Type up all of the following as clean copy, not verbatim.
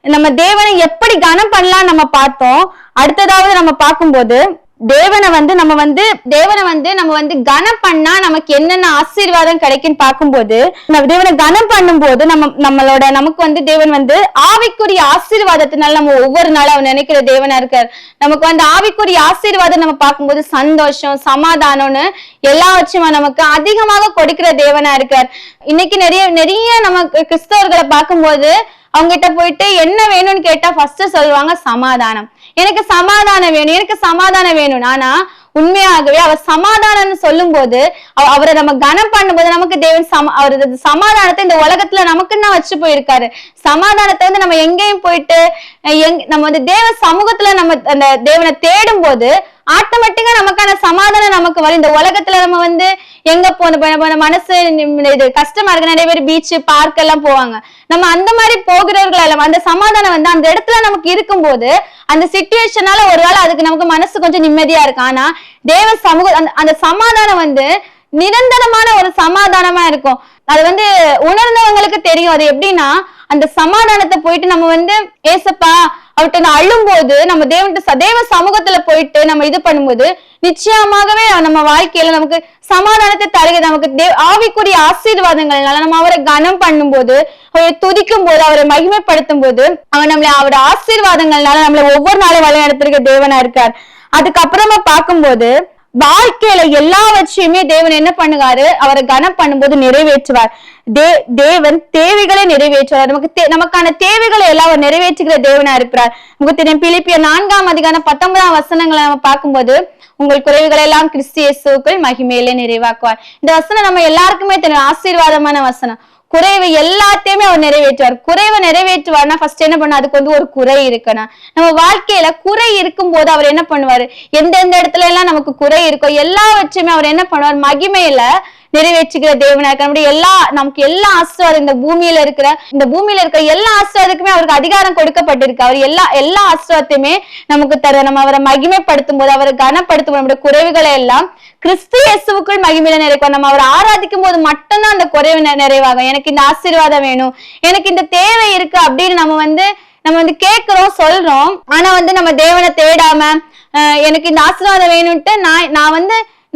நம்ம தேவனை எப்படி கனம் பண்ணலாம் நம்ம பார்த்தோம். அடுத்ததாவது நம்ம பார்க்கும்போது தேவனை வந்து நம்ம கனம் பண்ணா நமக்கு என்னென்ன ஆசீர்வாதம் கிடைக்குன்னு பார்க்கும்போது, தேவனை கனம் பண்ணும்போது நமக்கு வந்து தேவன் வந்து ஆவிக்குரிய ஆசீர்வாதத்தினால நம்ம ஒவ்வொரு நாளும் அவர் நினைக்கிற தேவனா இருக்கார். நமக்கு வந்து ஆவிக்குரிய ஆசீர்வாதம் நம்ம பார்க்கும்போது சந்தோஷம், சமாதானம்னு எல்லாவற்றையும் நமக்கு அதிகமாக கொடுக்கிற தேவனா இருக்கார். இன்னைக்கு நிறைய நம்ம கிறிஸ்தவர்களை பார்க்கும்போது அவங்க கிட்ட போயிட்டு என்ன வேணும்னு கேட்டா ஃபர்ஸ்ட் சொல்லுவாங்க சமாதானம். எனக்கு சமாதானம் வேணும். ஆனா உண்மையாகவே அவர் சமாதானம்னு சொல்லும் போது, அவரை நம்ம கனம் பண்ணும்போது நமக்கு தேவன் அவரது சமாதானத்தை இந்த உலகத்துல நமக்குன்னா வச்சு போயிருக்காரு. சமாதானத்தை வந்து நம்ம எங்கேயும் போயிட்டு நம்ம வந்து தேவ சமூகத்துல நம்ம அந்த தேவனை தேடும் போது ஆட்டோமேட்டிக்கா நமக்கான சமாதானம் நமக்கு வரும். இந்த உலகத்துல நம்ம வந்து எங்க போன மனசு இது கஷ்டமா இருக்கு, நிறைய பேர் பீச் பார்க் எல்லாம் போவாங்க. நம்ம அந்த மாதிரி போகிறவர்கள் எல்லாம் அந்த சமாதானம் வந்து அந்த இடத்துல நமக்கு இருக்கும்போது அந்த சிச்சுவேஷனால ஒருவேளை அதுக்கு நமக்கு மனசு கொஞ்சம் நிம்மதியா இருக்கு. ஆனா தேவ சமூகம் அந்த சமாதானம் வந்து நிரந்தரமான ஒரு சமாதானமா இருக்கும். அது வந்து உணர்ந்தவங்களுக்கு தெரியும். அது எப்படின்னா, அந்த சமாதானத்தை போயிட்டு நம்ம வந்து ஏசப்பா அவர்கிட்ட அழும் போது நம்ம தேவ சமூகத்துல போயிட்டு நம்ம இது பண்ணும்போது நிச்சயமாகவே நம்ம வாழ்க்கையில நமக்கு சமாதானத்தை தருகிறது. நமக்கு ஆவிக்குரிய ஆசீர்வாதங்கள்னால நம்ம அவரை கனம் பண்ணும் போது, அவரை துதிக்கும் போது, அவரை மகிமைப்படுத்தும் போது அவர் அவரோட ஆசீர்வாதங்கள்னால நம்மள ஒவ்வொரு நாளும் வழி நடத்திருக்க தேவனா இருக்கார். அதுக்கப்புறமா பார்க்கும்போது வாழ்க்கையில எல்லாவற்றையுமே தேவன் என்ன பண்ணுவாரு, அவரை கனம் பண்ணும்போது நிறைவேற்றுவார். தேவன் தேவைகளை நிறைவேற்றுவார். நமக்கான தேவைகளை எல்லாம் நிறைவேற்றுகிற தேவனா இருக்கிறார். நமக்கு தெரியும் பிலிப்பியர் 4:19 நம்ம பார்க்கும்போது, உங்கள் குறைவுகளை எல்லாம் கிறிஸ்து இயேசுவுக்குள் மகிமையிலே நிறைவாக்குவார். இந்த வசனம் நம்ம எல்லாருக்குமே தெரியும், ஆசீர்வாதமான வசனம். குறைவு எல்லாத்தையுமே அவர் நிறைவேற்றுவார். குறைவை நிறைவேற்றுவார்னா ஃபர்ஸ்ட் என்ன பண்ண, அதுக்கு வந்து ஒரு குறை இருக்கணும். நம்ம வாழ்க்கையில குறை இருக்கும் போது அவர் என்ன பண்ணுவாரு, எந்தெந்த இடத்துல எல்லாம் நமக்கு குறை இருக்கோ எல்லாவற்றையுமே அவர் என்ன பண்ணுவார், மகிமையில நிறைவேற்றுகிற தேவனா இருக்க. நமக்கு எல்லா ஆசீர்வாதம் இந்த பூமியில இருக்கிற எல்லா ஆசீர்வாதத்துக்குமே அவருக்கு அதிகாரம் கொடுக்கப்பட்டிருக்கு. அவர் எல்லா ஆசீர்வாதத்தையுமே நமக்கு தர. நம்ம அவரை மகிமைப்படுத்தும் போது, அவரை கனப்படுத்தும் போது நம்முடைய குறைவுகளை எல்லாம் கிறிஸ்து இயேசுவுக்குள் மகிமையில நிறைவாகும். நம்ம அவரை ஆராதிக்கும் போது மட்டும்தான் அந்த குறைவு நிறைவாகும். எனக்கு இந்த ஆசீர்வாதம் வேணும், எனக்கு இந்த தேவை இருக்கு அப்படின்னு நம்ம வந்து கேட்கிறோம், சொல்றோம். ஆனா வந்து நம்ம தேவனை தேடாம எனக்கு இந்த ஆசீர்வாதம் வேணும்ட்டு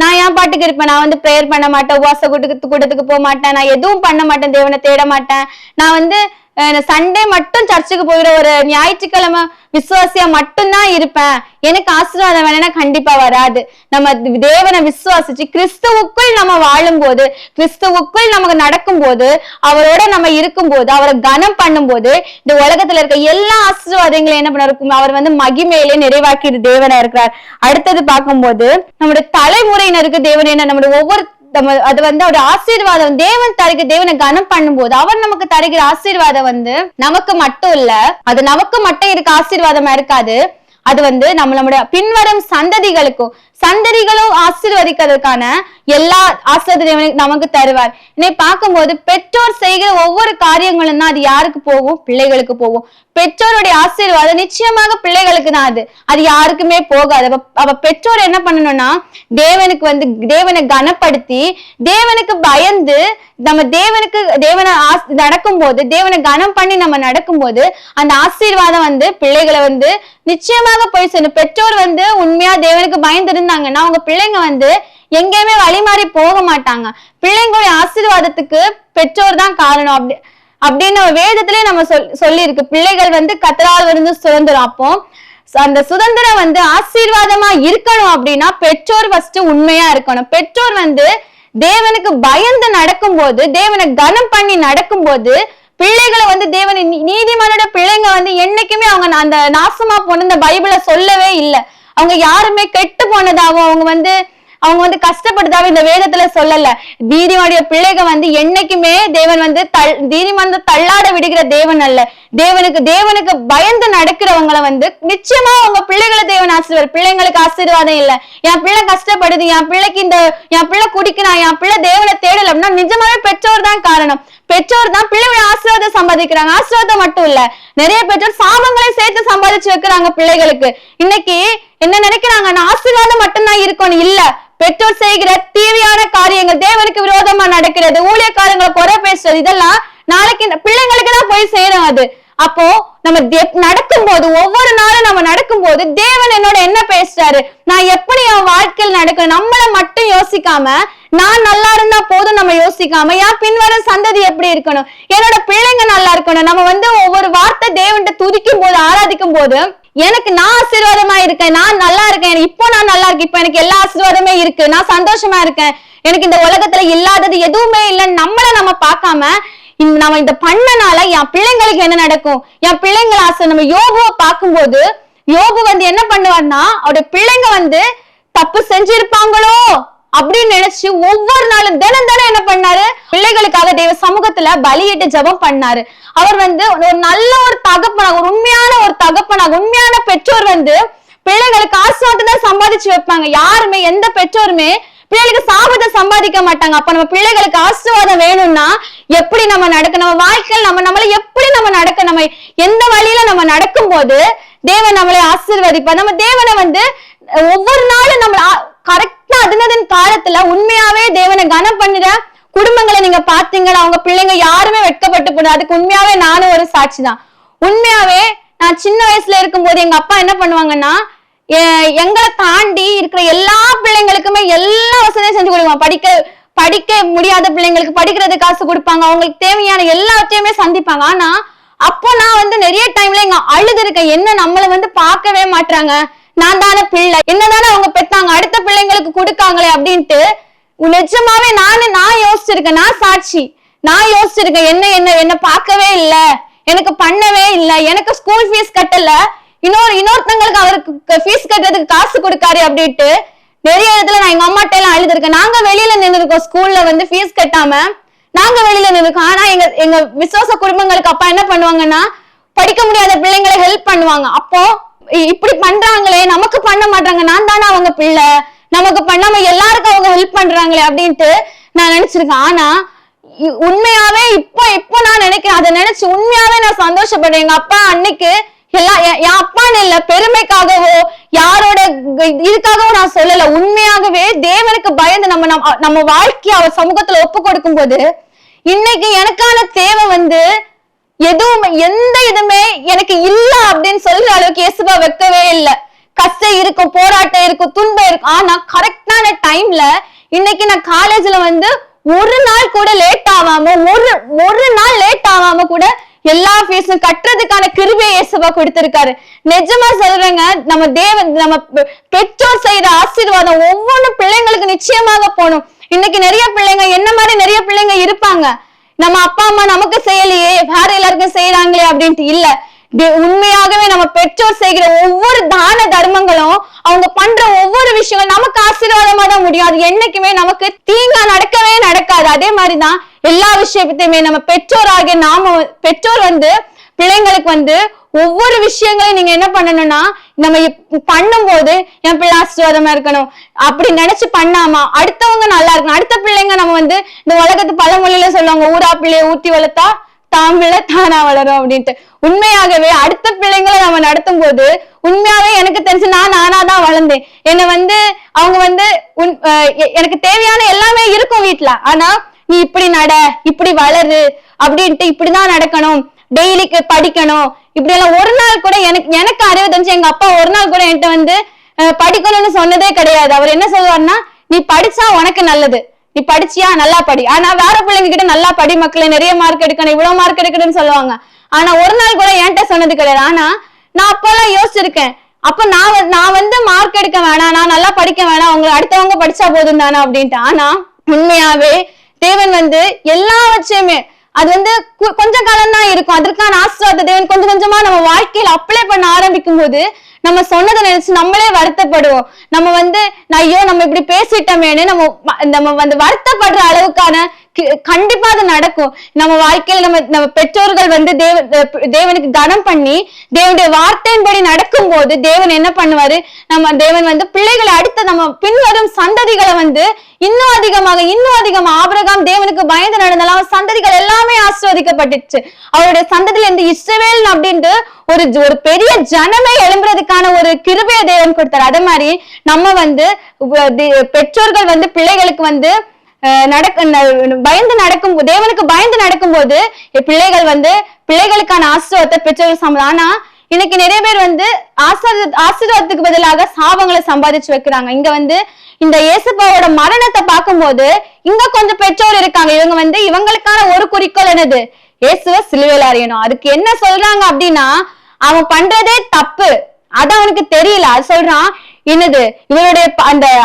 நான் என் பாட்டுக்கு இருப்பேன். நான் வந்து பிரேயர் பண்ண மாட்டேன், உபவாச கூட்டத்துக்கு போக மாட்டேன், நான் எதுவும் பண்ண மாட்டேன், தேவனை தேட மாட்டேன். நான் வந்து சண்டே மட்டும் சர்ச்சுக்கு போகிற ஒரு ஞாயிற்றுக்கிழமை விசுவாசியா மட்டும்தான் இருப்பேன், எனக்கு ஆசீர்வாதம் வேணும்னா கண்டிப்பா வராது. நம்ம தேவனை விசுவாசிச்சு கிறிஸ்துவுக்குள் நம்ம வாழும் போது, கிறிஸ்துவுக்குள் நமக்கு நடக்கும் போது, அவரோட நம்ம இருக்கும் போது, அவரை கனம் பண்ணும் போது இந்த உலகத்துல இருக்க எல்லா ஆசீர்வாதங்களையும் என்ன பண்ண அவர் வந்து மகிமையிலே நிறைவாக்கி தேவனா இருக்கிறார். அடுத்தது பார்க்கும்போது நம்முடைய தலைமுறையினருக்கு தேவன் என்ன, நம்முடைய ஒவ்வொரு அது வந்து ஒரு ஆசீர்வாதம் தேவன் தருகிற, தேவனை கனம் பண்ணும் போது அவர் நமக்கு தருகிற ஆசீர்வாதம் வந்து நமக்கு மட்டும் இல்ல, அது நமக்கு மட்டும் இருக்க ஆசீர்வாதமா இருக்காது. அது வந்து நம்மளுடைய பின்வரும் சந்ததிகளும் ஆசீர்வதிக்கிறதுக்கான எல்லா ஆசீர்வாதம் நமக்கு தருவார். இன்னைக்கு பார்க்கும்போது பெற்றோர் செய்கிற ஒவ்வொரு காரியங்களும் தான் அது யாருக்கு போகும், பிள்ளைகளுக்கு போகும். பெற்றோருடைய ஆசீர்வாதம் நிச்சயமாக பிள்ளைகளுக்கு தான். அது யாருக்குமே போகாது. அவ பெற்றோர் என்ன பண்ணணும்னா, தேவனை கனப்படுத்தி, தேவனுக்கு பயந்து, நம்ம தேவனை நடக்கும் போது, தேவனை கனம் பண்ணி நம்ம நடக்கும் போது அந்த ஆசீர்வாதம் வந்து பிள்ளைகளை வந்து நிச்சயமாக போய் சேரும். பெற்றோர் வந்து உண்மையா தேவனுக்கு பயந்து இருந்தாங்கன்னா அவங்க பிள்ளைங்க வந்து எங்கேயுமே வழி மாறி போக மாட்டாங்க. பிள்ளைங்களுடைய ஆசீர்வாதத்துக்கு பெற்றோர் தான் காரணம் அப்படின்னு வேதத்திலே நம்ம சொல்லி இருக்கு. பிள்ளைகள் வந்து கர்த்தரால் இருந்து சுதந்திரம். அப்போ அந்த சுதந்திரம் வந்து ஆசீர்வாதமா இருக்கணும் அப்படின்னா பெற்றோர் ஃபர்ஸ்ட் உண்மையா இருக்கணும். பெற்றோர் வந்து தேவனுக்கு பயந்து நடக்கும் போது, தேவனை கனம் பண்ணி நடக்கும் போது பிள்ளைகளை வந்து தேவனை நீதிமானோட பிள்ளைங்க வந்து என்னைக்குமே அவங்க அந்த நாசமா போன இந்த பைபிளை சொல்லவே இல்லை. அவங்க யாருமே கெட்டு போனதாவும் அவங்க வந்து கஷ்டப்படுதாவும் இந்த வேதத்துல சொல்லல. நீதிமானுடைய பிள்ளைங்க வந்து என்னைக்குமே தேவன் வந்து நீதிமான தள்ளாட விடுகிற தேவன் அல்ல. தேவனுக்கு பயந்து நடக்கிறவங்களை வந்து நிச்சயமா அவங்க பிள்ளைகளை தேவன் ஆசீர்வாதம். பிள்ளைங்களுக்கு ஆசீர்வாதம் இல்ல, என் பிள்ளை கஷ்டப்படுது, என் பிள்ளை குடிக்கிறான், என் பிள்ளை தேவனை தேடல அப்படின்னா நிஜமாவே பெற்றோர் தான் காரணம். பெற்றோர் தான் பிள்ளைகளை ஆசீர்வாதம் சம்பாதிக்கிறாங்க. ஆசீர்வாதம் மட்டும் இல்ல, நிறைய பெற்றோர் சாபங்களை சேர்த்து சம்பாதிச்சு வைக்கிறாங்க பிள்ளைகளுக்கு. இன்னைக்கு என்ன நினைக்கிறாங்க, ஆசீர்வாதம் மட்டும்தான் இருக்கணும். இல்ல, பெற்றோர் செய்கிற தீவியான காரியங்கள், தேவனுக்கு விரோதமா நடக்கிறது, ஊழியக்காரங்களை குறை பேசுறது, இதெல்லாம் நாளைக்கு பிள்ளைங்களுக்கு தான் போய் சேரும். அப்போ நம்ம நடக்கும்போது, ஒவ்வொரு நாளும் நம்ம நடக்கும்போது தேவன் என்னோட என்ன பேசுறாரு, நான் எப்படி என் வாழ்க்கையில் நடக்கணும், நம்மளை மட்டும் யோசிக்காம நான் நல்லா இருந்தா போதும் நம்ம யோசிக்காம என் பின்வரும் சந்ததி எப்படி இருக்கணும், என்னோட பிள்ளைங்க நல்லா இருக்கணும். நம்ம ஒவ்வொரு வார்த்தை தேவன்கிட்ட துதிக்கும் போது, ஆராதிக்கும் போது எனக்கு நான் ஆசீர்வாதமா இருக்கேன், நான் நல்லா இருக்கேன், இப்போ நான் நல்லா இருக்கேன், இப்ப எனக்கு எல்லா ஆசீர்வாதமே இருக்கு, நான் சந்தோஷமா இருக்கேன், எனக்கு இந்த உலகத்துல இல்லாதது எதுவுமே இல்லைன்னு நம்மள நம்ம பார்க்காம நம்ம இந்த பண்ணனால என் பிள்ளைங்களுக்கு என்ன நடக்கும், என் பிள்ளைங்கள ஆசை. நம்ம யோபுவை பார்க்கும்போது யோபு என்ன பண்ணுவார்னா, அவருடைய பிள்ளைங்க தப்பு செஞ்சிருப்பாங்களோ அப்படின்னு நினைச்சு ஒவ்வொரு நாளும் தினம் என்ன பண்ணாரு, பிள்ளைகளுக்காக தேவ சமூகத்துல பலியிட்டு ஜெபம் பண்ணாரு. அவர் ஒரு நல்ல ஒரு தகப்பனாக, ஒரு உண்மையான ஒரு தகப்பனாக, உண்மையான பெற்றோர் பிள்ளைகளுக்கு ஆசீர்வாதத்தை தான் சம்பாதிச்சு வைப்பாங்க. யாருமே எந்த பெற்றோருமே பிள்ளைகளுக்கு சாபத்தை சம்பாதிக்க மாட்டாங்க. அப்ப நம்ம பிள்ளைகளுக்கு ஆசீர்வாதம் வேணும்னா எப்படி நம்ம நடக்க, நம்ம வாழ்க்கையில் நம்மள எப்படி நம்ம நடக்க, நம்ம எந்த வழியில நம்ம நடக்கும் போது தேவன் நம்மளை ஆசீர்வதிப்பார். நம்ம தேவனை ஒவ்வொரு நாளும் நம்ம கரெக்டா அதினதின் காலத்துல உண்மையாவே தேவனை கனம் பண்ணுற குடும்பங்களை நீங்க பாத்தீங்கன்னா அவங்க பிள்ளைங்க யாருமே வெட்கப்பட்டு போடும். அதுக்கு உண்மையாவே நானும் ஒரு சாட்சி தான். உண்மையாவே நான் சின்ன வயசுல இருக்கும் போது எங்க அப்பா என்ன பண்ணுவாங்கன்னா, எங்களை தாண்டி இருக்கிற எல்லா பிள்ளைங்களுக்குமே எல்லா வசதியும் செஞ்சு கொடுப்பாங்க. படிக்க முடியாத பிள்ளைங்களுக்கு படிக்கிறது காசு கொடுப்பாங்க, அவங்களுக்கு தேவையான எல்லாத்தையுமே சந்திப்பாங்க. ஆனா அப்போ நான் நிறைய டைம்ல எங்க அழுது இருக்கேன், என்ன நம்மள பார்க்கவே மாட்டாங்க, நான் தானே பிள்ளை, என்னதானே அவங்க பெத்தாங்க, அடுத்த பிள்ளைங்களுக்கு கொடுக்காங்களே அப்படின்ட்டு நிஜமாவே நான் யோசிச்சிருக்கேன். நான் சாட்சி, நான் யோசிச்சிருக்கேன், என்ன பார்க்கவே இல்லை, எனக்கு பண்ணவே இல்லை, எனக்கு ஸ்கூல் ஃபீஸ் கட்டல, இன்னொருத்தங்களுக்கு அவருக்கு ஃபீஸ் கட்டுறதுக்கு காசு கொடுக்காரு அப்படின்ட்டு நிறைய இடத்துல நான் எங்க அம்மாட்ட எல்லாம் அழுதுருக்கேன். நாங்க வெளியில நின்று இருக்கோம், ஸ்கூல்ல ஃபீஸ் கட்டாம நாங்க வெளியில நின்றுருக்கோம். ஆனா எங்க விசுவாச குடும்பங்களுக்கு அப்பா என்ன பண்ணுவாங்கன்னா, படிக்க முடியாத பிள்ளைங்களை ஹெல்ப் பண்ணுவாங்க. அப்போ இப்படி பண்றாங்களே, நமக்கு பண்ண மாட்டாங்க, நான் தானே அவங்க பிள்ளை, நமக்கு பண்ணாம எல்லாருக்கும் அவங்க ஹெல்ப் பண்றாங்களே அப்படின்ட்டு நான் நினைச்சிருக்கேன். ஆனா உண்மையாவே இப்போ நான் நினைக்கிறேன், அதை நினைச்சு உண்மையாவே நான் சந்தோஷப்படுறேன். எங்க அப்பா அன்னைக்கு என் அப்பான்னு இல்ல, பெருமைக்காகவோ யாரோட இதுக்காகவோ நான் சொல்லல, உண்மையாகவே தேவனுக்கு பயந்து நம்ம வாழ்க்கைய அவர் சமூகத்துல ஒப்பு கொடுக்கும் போது இன்னைக்கு எனக்கான தேவை எதுவுமே எந்த இதுமே எனக்கு இல்ல அப்படின்னு சொல்ற அளவுக்கு இயேசுவா வைக்கவே இல்லை. கஷ்டம் இருக்கும், போராட்டம் இருக்கும், துன்பம் இருக்கும். ஆனா கரெக்டான டைம்ல இன்னைக்கு நான் காலேஜ்ல ஒரு நாள் கூட லேட் ஆகாம, ஒரு நாள் லேட் ஆகாம கூட எல்லா ஃபீஸும் கட்டுறதுக்கான கிருபையை இயேசுவா கொடுத்திருக்காரு. நிஜமா சொல்றேங்க, நம்ம பெற்றோர் செய்யற ஆசீர்வாதம் ஒவ்வொரு பிள்ளைங்களுக்கு நிச்சயமாக போகணும். இன்னைக்கு நிறைய பிள்ளைங்க என்ன மாதிரி நிறைய பிள்ளைங்க இருப்பாங்க, நம்ம அப்பா அம்மா நமக்கு செய்யலையே வேற எல்லாருக்கும் செய்யறாங்களே அப்படின்ட்டு இல்ல. உண்மையாகவே நம்ம பெற்றோர் செய்கிற ஒவ்வொரு தான தர்மங்களும், அவங்க பண்ற ஒவ்வொரு விஷயங்களும் நமக்கு ஆசீர்வாதமா தான் முடியும். அது என்னைக்குமே நமக்கு தீங்கா நடக்கவே நடக்காது. அதே மாதிரிதான் எல்லா விஷயத்தையுமே நம்ம பெற்றோராகிய பெற்றோர் பிள்ளைங்களுக்கு ஒவ்வொரு விஷயங்களையும் நீங்க என்ன பண்ணணும்னா, நம்ம பண்ணும் போது என் பிள்ளை ஆசீர்வாதமா இருக்கணும் அப்படி நினைச்சு பண்ணாமா அடுத்தவங்க நல்லா இருக்கணும். அடுத்த பிள்ளைங்க நம்ம இந்த உலகத்து பழமொழியில சொல்லுவாங்க, ஊரா பிள்ளைய ஊத்தி வளர்த்தா தாம்பிள்ளை தானா வளரும் அப்படின்ட்டு. உண்மையாகவே அடுத்த பிள்ளைங்களை நம்ம நடத்தும் போது உண்மையாவே எனக்கு தெரிஞ்சு நானாதான் வளர்ந்தேன். என்ன அவங்க எனக்கு தேவையான எல்லாமே இருக்கும் வீட்டுல, ஆனா நீ இப்படி நட, இப்படி வளரு அப்படின்ட்டு, இப்படிதான் நடக்கணும், டெய்லிக்கு படிக்கணும், இப்படி எல்லாம் ஒரு நாள் கூட எனக்கு அறிவு தெரிஞ்சு எங்க அப்பா ஒரு நாள் கூட என்கிட்ட படிக்கணும்னு சொன்னதே கிடையாது. அவர் என்ன சொல்லுவாருன்னா, நீ படிச்சா உனக்கு நல்லது, நீ படிச்சியா நல்லா படி. ஆனா வேற பிள்ளைங்க கிட்ட நல்லா படி மக்களே, நிறைய மார்க் எடுக்கணும், இவ்வளவு மார்க் எடுக்கணும்னு சொல்லுவாங்க. ஆனா ஒரு நாள் கூட என்கிட்ட சொன்னது கிடையாது. ஆனா நான் அப்பெல்லாம் யோசிச்சிருக்கேன், அப்ப நான் மார்க் எடுக்க வேணாம், நான் நல்லா படிக்க வேணாம், அவங்க அடுத்தவங்க படிச்சா போதும் தானே அப்படின்ட்டு. ஆனா உண்மையாவே தேவன் எல்லா வச்சையுமே அது கொஞ்ச காலம் தான் இருக்கும். அதற்கான ஆசீர்வாத தேவன் கொஞ்சம் கொஞ்சமா நம்ம வாழ்க்கையில அப்ளை பண்ண ஆரம்பிக்கும் போது நம்ம சொன்னதை நினைச்சு நம்மளே வருத்தப்படுவோம். நம்ம ஐயோ நம்ம இப்படி பேசிட்டோமேன்னு நம்ம வருத்தப்படுற அளவுக்கான கண்டிப்பா அது நடக்கும். நம்ம வாழ்க்கையில நம்ம பெற்றோர்கள் தேவனுக்கு கனம் பண்ணி தேவனுடைய வார்த்தையின்படி நடக்கும் போது தேவன் என்ன பண்ணுவாரு, நம்ம தேவன் பிள்ளைகளை அடுத்த நம்ம பின்வரும் சந்ததிகளை இன்னும் அதிகமாக ஆபிரகாம் தேவனுக்கு பயந்து நடந்தாலும் சந்ததிகள் எல்லாமே ஆசீர்வதிக்கப்பட்டுச்சு. அவருடைய சந்ததியில இருந்து இஸ்ரவேல் அப்படின்ட்டு ஒரு பெரிய ஜனமே எழும்புறதுக்கான ஒரு கிருபையை தேவன் கொடுத்தாரு. அதே மாதிரி நம்ம பெற்றோர்கள் பிள்ளைகளுக்கு தேவனுக்கு பயந்து நடக்கும்போது பிள்ளைகளுக்கான ஆசீர்வாதத்தை பெற்றோர்கள் சம்பளம். ஆனா இன்னைக்கு நிறைய பேர் ஆசீர்வாதத்துக்கு பதிலாக சாபங்களை சம்பாதிச்சு வைக்கிறாங்க. இங்க இந்த இயேசுப்பாவோட மரணத்தை பார்க்கும்போது இங்க கொஞ்சம் பெற்றோர் இருக்காங்க. இவங்களுக்கான ஒரு குறிக்கோள் என்னது? இயேசுவ சிலுவையில அறையணும். அதுக்கு என்ன சொல்றாங்க அப்படின்னா, அவன் பண்றதே தப்பு, அது அவனுக்கு தெரியல. அது சொல்றான் என்னது, இவருடைய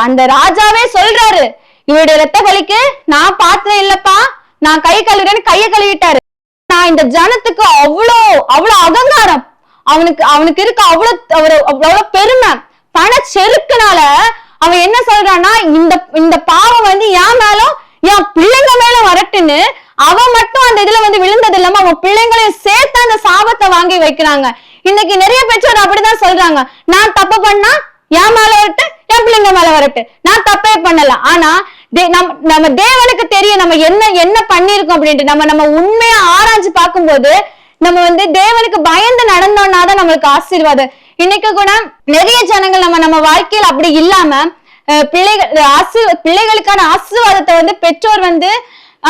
அந்த ராஜாவே சொல்றாரு, இவருடைய ரத்த பலிக்கு நான் பாத்திரம் இல்லப்பா, நான் கை கழுவுறேன்னு கையை கழுவிட்டாரு. நான் இந்த ஜனத்துக்கு அவ்வளவு அகங்காரம் அவனுக்கு இருக்கு, அவ்வளவு பெருமை, பண செருக்குனால அவன் என்ன சொல்றான்னா, இந்த பாவம் என் மேலும் என் பிள்ளைங்க மேல வரட்டுன்னு அவன் மட்டும் அந்த இதுல விழுந்தது இல்லாம அவன் பிள்ளைங்களையும் சேர்த்து அந்த சாபத்தை வாங்கி வைக்கிறாங்க. இன்னைக்கு நிறைய பெற்றோர் அப்படிதான் சொல்றாங்க, நான் தப்பு பண்ணா என் மேல வரட்டு, என் பிள்ளைங்க மேல வரட்டு, நான் தப்பே பண்ணல. ஆனா நம்ம தேவனுக்கு தெரியும் நம்ம என்ன பண்ணிருக்கோம் அப்படின்ட்டு. நம்ம உண்மையா ஆராய்ஞ்சு பார்க்கும்போது நம்ம தேவனுக்கு பயந்து நடந்தோம்னாதான் நம்மளுக்கு ஆசீர்வாதம். இன்னைக்கு கூட நிறைய ஜனங்கள் நம்ம வாழ்க்கையில் அப்படி இல்லாம பிள்ளைகளுக்கான ஆசீர்வாதத்தை பெற்றோர்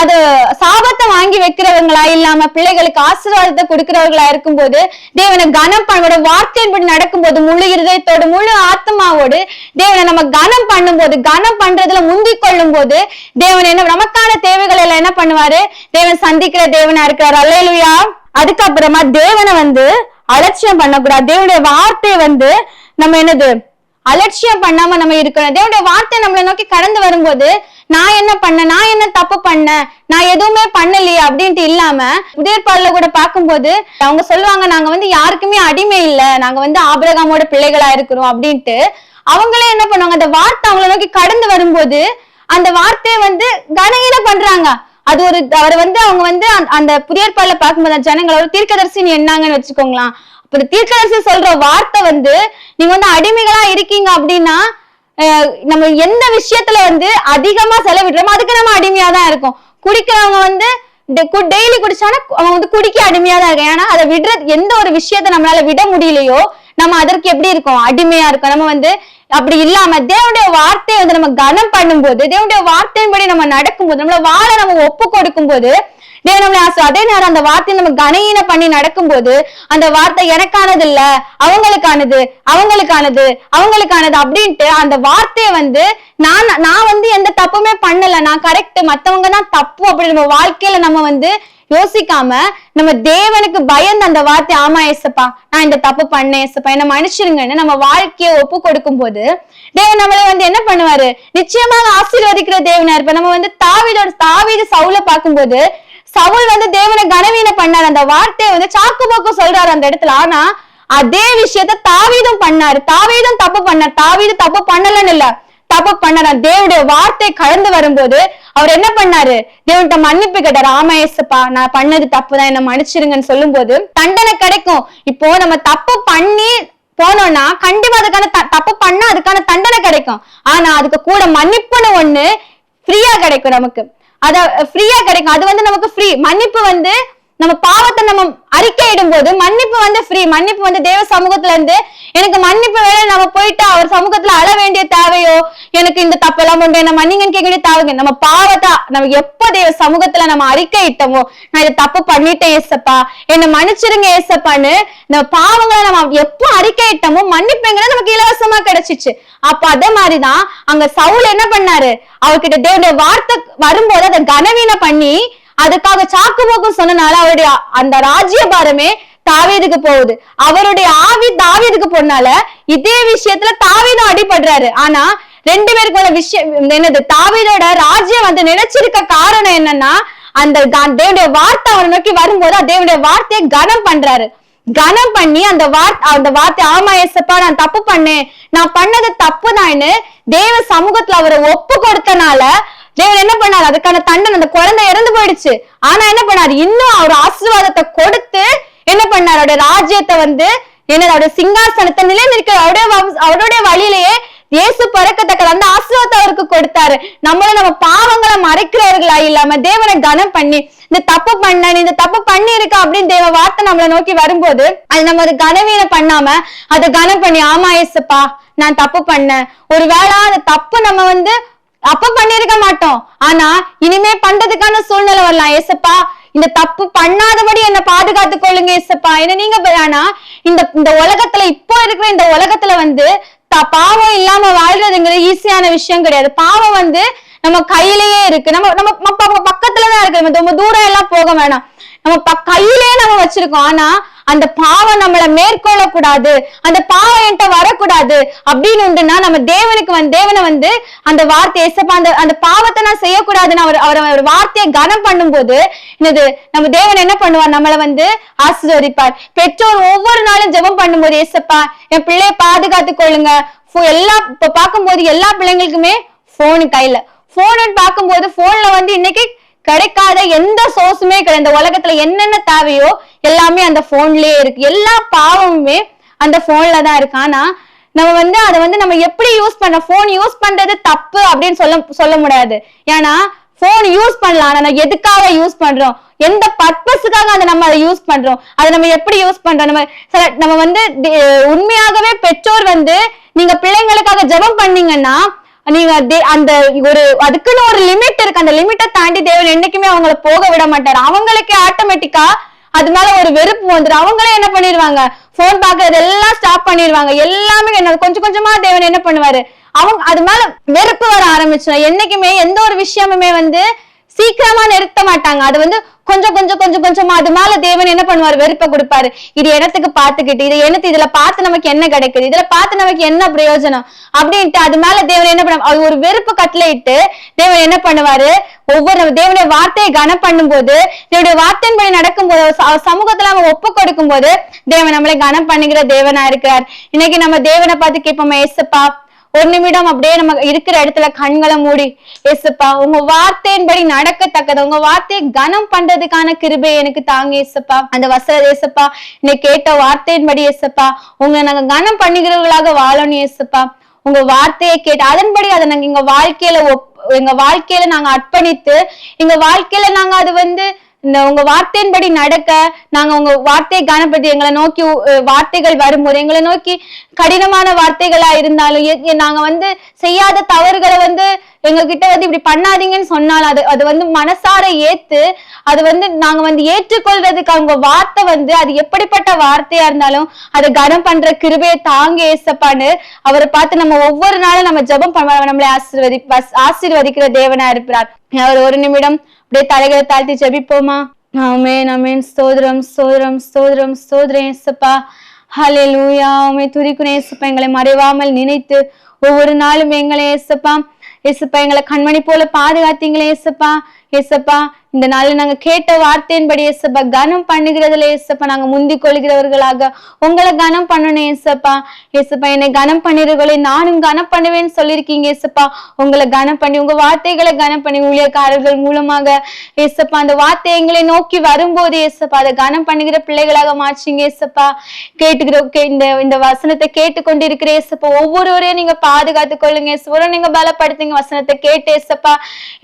அது சாபத்தை வாங்கி வைக்கிறவங்களா இல்லாம பிள்ளைகளுக்கு ஆசீர்வாதத்தை கொடுக்கிறவர்களா இருக்கும்போது தேவனை கனம் பண்ணோட வார்த்தையின்படி நடக்கும்போது முழு இருதயத்தோடு முழு ஆத்மாவோடு தேவனை நம்ம கனம் பண்ணும்போது, கனம் பண்றதுல முந்திக் கொள்ளும் போது தேவன் நமக்கான தேவைகள் எல்லாம் என்ன பண்ணுவாரு? தேவன் சந்திக்கிற தேவனா இருக்கிறார். அல்லேலூயா. அதுக்கப்புறமா தேவனை அலட்சியம் பண்ணக்கூடாது. தேவனுடைய வார்த்தையை நம்ம அலட்சியம் பண்ணாம நம்ம இருக்கணும். தேவனுடைய வார்த்தை நம்மளை நோக்கி கடந்து வரும்போது நான் என்ன தப்பு பண்ண, நான் எதுவுமே பண்ணலையே அப்படின்ட்டு இல்லாம, புதிய ஏற்பாடுல கூட பார்க்கும்போது அவங்க சொல்லுவாங்க, நாங்க யாருக்குமே அடிமை இல்ல, நாங்க ஆபிரகாமோட பிள்ளைகளா இருக்கிறோம் அப்படின்ட்டு. அவங்களே என்ன பண்ணுவாங்க, அந்த வார்த்தை அவங்களை நோக்கி கடந்து வரும்போது அந்த வார்த்தையை கனகீன பண்றாங்க. அது அவர் அவங்க அந்த புதிய ஏற்பாடுல பார்க்கும்போது ஜனங்களோட தீர்க்கதரிசின்னு என்னாங்கன்னு வச்சுக்கோங்களேன். அப்ப தீர்க்கதரிசி சொல்ற வார்த்தை நீங்க அடிமைகளா இருக்கீங்க அப்படின்னா, நம்ம எந்த விஷயத்துல அதிகமா செலவிடுறோமோ அதுக்கு நம்ம அடிமையா தான் இருக்கும். குடிக்கிறவங்க டெய்லி குடிச்சானா அவன் குடிக்க அடிமையா தான் இருக்கும். ஏன்னா அதை விடுறது, எந்த ஒரு விஷயத்த நம்மளால விட முடியலையோ நம்ம அதற்கு எப்படி இருக்கும்? அடிமையா இருக்கும். நம்ம அப்படி இல்லாம தேவனுடைய வார்த்தையை நம்ம கனம் பண்ணும்போது, தேவனுடைய வார்த்தையின்படி நம்ம நடக்கும்போது, நம்மள வாழ நம்ம ஒப்பு கொடுக்கும் போது தேவன் நம்மளை அதே நேரம் அந்த வார்த்தையை நம்ம கனஈன பண்ணி நடக்கும்போது அந்த வார்த்தை எனக்கானது இல்ல, அவங்களுக்கானது அப்படின்ட்டு அந்த வார்த்தையை நான் எந்த தப்புமே பண்ணல, நான் கரெக்ட், மத்தவங்க தான் தப்பு அப்படி நம்ம வாழ்க்கையில நம்ம யோசிக்காம நம்ம தேவனுக்கு பயந்து அந்த வார்த்தை, ஆமா ஏசப்பா நான் இந்த தப்பு பண்ணேன் ஏசப்பா என்ன மன்னிச்சிருங்கன்னு நம்ம வாழ்க்கையை ஒப்பு கொடுக்கும் போது தேவன் நம்மளை என்ன பண்ணுவாரு? நிச்சயமாக ஆசீர்வதிக்கிற தேவனா இருப்ப. நம்ம தாவீது சவுல பார்க்கும்போது சவுல் தேவனை கனவீன பண்ணாரு. அந்த வார்த்தையை சாக்கு போக்கு சொல்றாரு அந்த இடத்துல. ஆனா அதே விஷயத்த தாவீதும் பண்ணாரு. தாவீதும் தப்பு பண்ணார். தாவீது தப்பு பண்ணலன்னு இல்ல, தப்பு பண்ணாரு. தேவனுடைய வார்த்தை கலந்து வரும்போது அவர் என்ன பண்ணாரு? தேவன்கிட்ட மன்னிப்பு கேட்டாரு. ஆமா ஏசப்பா நான் பண்ணது தப்புதான், என்ன மன்னிச்சிருங்கன்னு சொல்லும் போது தண்டனை கிடைக்கும். இப்போ நம்ம தப்பு பண்ணி போனோம்னா கண்டிப்பா அதுக்கான தப்பு பண்ணா அதுக்கான தண்டனை கிடைக்கும். ஆனா அதுக்கு கூட மன்னிப்புன்னு ஒண்ணு ஃப்ரீயா கிடைக்கும். நமக்கு அத ஃப்ரீயா கிடைக்கும். அது நமக்கு ஃப்ரீ. மன்னிப்பு நம்ம பாவத்தை நம்ம அறிக்கையிடும் போது மன்னிப்பு ஃப்ரீ. மன்னிப்பு தேவ சமூகத்துல எனக்கு மன்னிப்பு வேலை, நம்ம போயிட்டு அவர் சமூகத்துல அழ வேண்டிய தேவையோ, எனக்கு இந்த தப்பெல்லாம் உண்டு என்ன மன்னிங்கன்னு கேட்க வேண்டிய தேவைங்க. நம்ம பாவத்தை நம்ம எப்ப தேவ சமூகத்துல நம்ம அறிக்கையிட்டோமோ, நான் இதை தப்பு பண்ணிட்டேன் ஏசப்பா என்ன மன்னிச்சிருங்க ஏசப்பான்னு நம்ம பாவங்களை நம்ம எப்ப அறிக்கையிட்டோமோ மன்னிப்புங்கிறது நமக்கு இலவசமா கிடைச்சிச்சு. அப்ப அதே மாதிரிதான் அங்க சவுல் என்ன பண்ணாரு? அவர்கிட்ட தேவனுடைய வார்த்தை வரும்போது அதை கனவீன பண்ணி அதுக்காக சாக்கு போக்கு சொன்னனால அவருடைய அந்த ராஜ்யபாரமே தாவீதுக்கு போகுது. அவருடைய ஆவி தாவீதுக்கு போனால இதே விஷயத்துல தாவீதும் அடிபடுறாரு. ஆனா ரெண்டு பேருக்கு விஷயம் என்னது? தாவீதோட ராஜ்யம் நினைச்சிருக்க காரணம் என்னன்னா அந்த தேவனுடைய வார்த்தை அவரை நோக்கி வரும்போது தேவனுடைய வார்த்தையை கனம் பண்றாரு. கனம் பண்ணி அந்த வார்த்தை ஆமா ஏசப்பா நான் தப்பு பண்ணேன், நான் பண்ணது தப்புதான்னு தேவ சமூகத்துல அவரை ஒப்பு கொடுத்தனால தேவன் என்ன பண்ணாரு? அதுக்கான தண்டனை, அந்த குழந்தை இறந்து போயிடுச்சு. ஆனா என்ன பண்ணாரு? இன்னும் அவர் ஆசீர்வாதத்தை கொடுத்து என்ன பண்ணாரு? அவருடைய ராஜ்யத்தை அவருடைய சிங்காசனத்தை நிலைநிற்க அவருடைய வழியிலேயே இயேசு பிறக்கத்தக்க அந்த ஆசீர்வாதத்தை அவருக்கு கொடுத்தாரு. நம்ம பாவங்களை மறைக்கிறவர்களா இல்லாம தேவனை கனம் பண்ணி இந்த தப்பு பண்ணி இருக்க அப்படின்னு தேவ வார்த்தை நம்மளை நோக்கி வரும்போது அது நம்ம அது கனவீன பண்ணாம அதை கனம் பண்ணி ஆமா ஏசப்பா நான் தப்பு பண்ணேன். ஒருவேளை அந்த தப்பு நம்ம அப்ப பண்ணிருக்க மாட்டோம். ஆனா இனிமே பண்றதுக்கான சூழ்நிலை வரலாம். ஏசப்பா இந்த தப்பு பண்ணாதபடி என்ன பாதுகாத்து கொள்ளுங்க ஏசப்பா. என்ன நீங்க ஆனா இந்த உலகத்துல இப்போ இருக்கிற இந்த உலகத்துல வந்து பாவம் இல்லாம வாழ்றதுங்கிறது ஈஸியான விஷயம் கிடையாது. பாவம் வந்து நம்ம கையிலேயே இருக்கு. நம்ம பக்கத்துலதான் இருக்கு. ரொம்ப தூரம் எல்லாம் போக வேணாம். நம்ம கையிலேயே நம்ம வச்சிருக்கோம். ஆனா அந்த பாவம் நம்மள மேற்கொள்ள கூடாது, அந்த பாவம் என்கிட்ட வரக்கூடாது அப்படின்னு உண்டுன்னா நம்ம தேவனை வந்து அந்த வார்த்தை ஏசப்பா அந்த பாவத்தை நான் செய்யக்கூடாதுன்னு அவர் வார்த்தையை கனம் பண்ணும்போது என்னது நம்ம தேவன் என்ன பண்ணுவார், நம்மளை வந்து ஆசீர்வதிப்பார். பெற்றோர் ஒவ்வொரு நாளும் ஜெபம் பண்ணும்போது ஏசப்பா என் பிள்ளைய பாதுகாத்து கொள்ளுங்க. இப்ப பார்க்கும்போது எல்லா பிள்ளைங்களுக்குமே போனு கையில. போன் பார்க்கும்போது போன்ல வந்து இன்னைக்கு கிடைக்காத எந்த சோர்ஸுமே கிடையாது. இந்த உலகத்துல என்னென்ன தேவையோ எல்லாமே அந்த போன்லயே இருக்கு. எல்லா பாவமுமே அந்த போன்ல தான் இருக்கு. ஆனா நம்ம வந்து அதை வந்து நம்ம எப்படி யூஸ் பண்ண, போன் யூஸ் பண்றது தப்பு அப்படின்னு சொல்ல முடியாது. ஏன்னா போன் யூஸ் பண்ணலாம். ஆனா நம்ம எதுக்காக யூஸ் பண்றோம், எந்த பர்பஸுக்காக நம்ம அதை யூஸ் பண்றோம், அதை நம்ம எப்படி யூஸ் பண்றோம். நம்ம வந்து உண்மையாகவே பெற்றோர் வந்து நீங்க பிள்ளைங்களுக்காக ஜெபம் பண்ணீங்கன்னா நீங்க அந்த அதுக்குன்னு ஒரு லிமிட் இருக்கு. அந்த லிமிட்டை தாண்டி தேவன் என்னைக்குமே அவங்களை போக விட மாட்டாரு. அவங்களுக்கே ஆட்டோமேட்டிக்கா அது மேல ஒரு வெறுப்பு வந்துடும். அவங்களே என்ன பண்ணிடுவாங்க, போன் பாக்குறது எல்லாம் ஸ்டாப் பண்ணிடுவாங்க. எல்லாமே என்ன கொஞ்சம் கொஞ்சமா தேவன் என்ன பண்ணுவாரு, அவங்க அது மேல வெறுப்பு வர ஆரம்பிச்சிடும். என்னைக்குமே எந்த ஒரு விஷயமுமே வந்து சீக்கிரமா நிறுத்த மாட்டாங்க. அது வந்து கொஞ்சமா அது மேல தேவன் என்ன பண்ணுவாரு, வெறுப்ப கொடுப்பாரு. இது எனத்துக்கு பாத்துக்கிட்டு இதுல பார்த்து நமக்கு என்ன கிடைக்குது, இதுல பார்த்து நமக்கு என்ன பிரயோஜனம் அப்படின்ட்டு அது மேல தேவன் என்ன பண்ண ஒரு வெறுப்பு கட்டளையிட்டு தேவன் என்ன பண்ணுவாரு, ஒவ்வொரு தேவனுடைய வார்த்தையை கனம் பண்ணும் போது, தேவனுடைய வார்த்தையின்படி நடக்கும் போது, சமூகத்துல நம்ம ஒப்பு கொடுக்கும் போது தேவன் நம்மளை கனம் பண்ணுகிற தேவனா இருக்கிறார். இன்னைக்கு நம்ம தேவனை பார்த்து கேட்போமா, ஏசப்பா ஒரு நிமிடம் அப்படியே நம்ம இருக்கிற இடத்துல கண்களை மூடி, ஏசப்பா உங்க வார்த்தையின்படி நடக்கத்தக்கது, உங்க வார்த்தையை கனம் பண்றதுக்கான கிருபை எனக்கு தாங்க ஏசப்பா. அந்த வசனம் ஏசப்பா இன்னைக்கு கேட்ட வார்த்தையின்படி ஏசப்பா உங்களை நாங்க கனம் பண்ணுகிறவர்களாக வாழணும் ஏசப்பா. உங்க வார்த்தையை கேட்டு அதன்படி அதை நாங்க எங்க வாழ்க்கையில நாங்க அர்ப்பணித்து எங்க வாழ்க்கையில நாங்க அது வந்து உங்க வார்த்தையின்படி நடக்க நாங்க உங்க வார்த்தையை கனப்படுத்தி எங்களை நோக்கி வார்த்தைகள் வரும்போது எங்களை நோக்கி கடினமான வார்த்தைகளா இருந்தாலும் நாங்க வந்து செய்யாத தவறுகளை வந்து எங்க கிட்ட வந்து இப்படி பண்ணாதீங்கன்னு சொன்னாலும் அது வந்து மனசார ஏத்து அது வந்து நாங்க வந்து ஏற்றுக்கொள்றதுக்கு அவங்க வார்த்தை வந்து அது எப்படிப்பட்ட வார்த்தையா இருந்தாலும் அதை கனம் பண்ற கிருபையை தாங்க ஏசப்பான்னு அவரை பார்த்து நம்ம ஒவ்வொரு நாளும் நம்ம ஜெபம் பண்ண நம்மளை ஆசீர்வதிக்கிற தேவனா இருக்கிறார். அவர் ஒரு நிமிடம் அப்படியே தலைகளை தாழ்த்தி ஜெபிப்போமா. ஆமென் ஆமென். ஸ்தோத்திரம் ஸ்தோத்திரம் ஸ்தோத்திரம் ஸ்தோத்திரம் ஏசப்பா. ஹல்லேலூயா. உம்மை துதிக்கிறேன் ஏசப்பா. எங்களை மறைவாமல் நினைத்து ஒவ்வொரு நாளும் எங்களை ஏசப்பா எங்களை கண்மணி போல பாதுகாத்தீங்களே ஏசப்பா. ஏசப்பா இந்த நாள்ல நாங்க கேட்ட வார்த்தையின்படி ஏசப்பா கனம் பண்ணுகிறதுல ஏசப்பா நாங்க முந்தி கொள்கிறவர்களாக உங்களை கனம் பண்ணணும் ஏசப்பா. ஏசப்பா என்னை கனம் பண்ணிடுறவர்களை நானும் கனம் பண்ணுவேன்னு சொல்லியிருக்கீங்க ஏசப்பா. உங்களை கனம் பண்ணி உங்க வார்த்தைகளை கனம் பண்ணி ஊழியக்காரர்கள் மூலமாக ஏசப்பா அந்த வார்த்தை எங்களை நோக்கி வரும்போது ஏசப்பா அதை கனம் பண்ணுகிற பிள்ளைகளாக மாற்றிங்க ஏசப்பா. இந்த வசனத்தை கேட்டுக்கொண்டிருக்கிற ஏசப்பா ஒவ்வொருவரையும் நீங்க பாதுகாத்து கொள்ளுங்க ஏசப்பா. நீங்க பலப்படுத்துங்க வசனத்தை கேட்டு ஏசப்பா.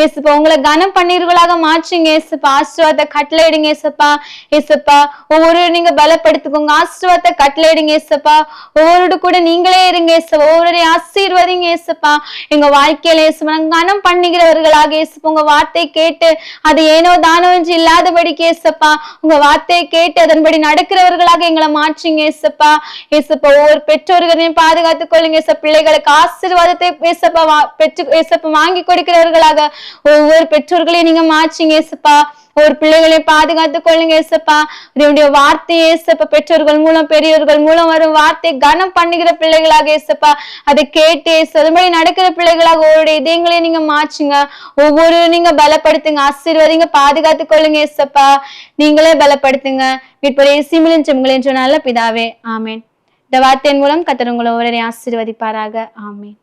ஏசப்பா உங்களை கனம் பண்ணீர்களாக மாற்றி ஆசீர்வாதத்தை கட்டளையிடுங்க ஏசப்பா. ஏசப்பா ஒவ்வொரு நீங்க பலப்படுத்திக்கோங்க, ஆசீர்வாதத்தை கட்டளையிடுங்க ஏசப்பா. ஒவ்வொரு கூட நீங்களே இருங்க ஏசப்பா. ஒவ்வொருவரையும் ஆசீர்வதிங்க ஏசப்பா. எங்க வாழ்க்கையில ஏசப்பா கனம் பண்ணுகிறவர்களாக ஏசப்பா உங்க வார்த்தையை கேட்டு அது ஏனோ தானோ என்று இல்லாதபடிக்கு ஏசப்பா உங்க வார்த்தையை கேட்டு அதன்படி நடக்கிறவர்களாக எங்களை மாற்றுங்க ஏசப்பா. ஏசப்பா ஒவ்வொரு பெற்றோர்களையும் பாதுகாத்துக் கொள்ளுங்க ஏசப்பா. பிள்ளைகளுக்கு ஆசீர்வாதத்தை ஏசப்பா வாங்கி கொடுக்கிறவர்களாக ஒவ்வொரு பெற்றோர்களையும் நீங்க மாற்றுங்க ஏசப்பா. ஒரு பிள்ளைகளை பாதுகாத்துக் கொள்ளுங்க ஏசப்பா. உங்களுடைய வார்த்தையை ஏசப்பா பெற்றோர்கள் மூலம் பெரியவர்கள் மூலம் வரும் வார்த்தை கனம் பண்ணுகிற பிள்ளைகளாக ஏசப்பா அதை கேட்டு அதுபடி நடக்கிற பிள்ளைகளாக ஒவ்வொரு இதயங்களையும் நீங்க மாற்றுங்க. ஒவ்வொரு நீங்க பலப்படுத்துங்க, ஆசீர்வாதிங்க, பாதுகாத்துக் கொள்ளுங்க ஏசப்பா. நீங்களே பலப்படுத்துங்க. மீட்பரே நல்ல பிதாவே ஆமேன். இந்த வார்த்தையின் மூலம் கர்த்தர் உங்களை ஒவ்வொருவரையும் ஆசீர்வதிப்பாராக. ஆமேன்.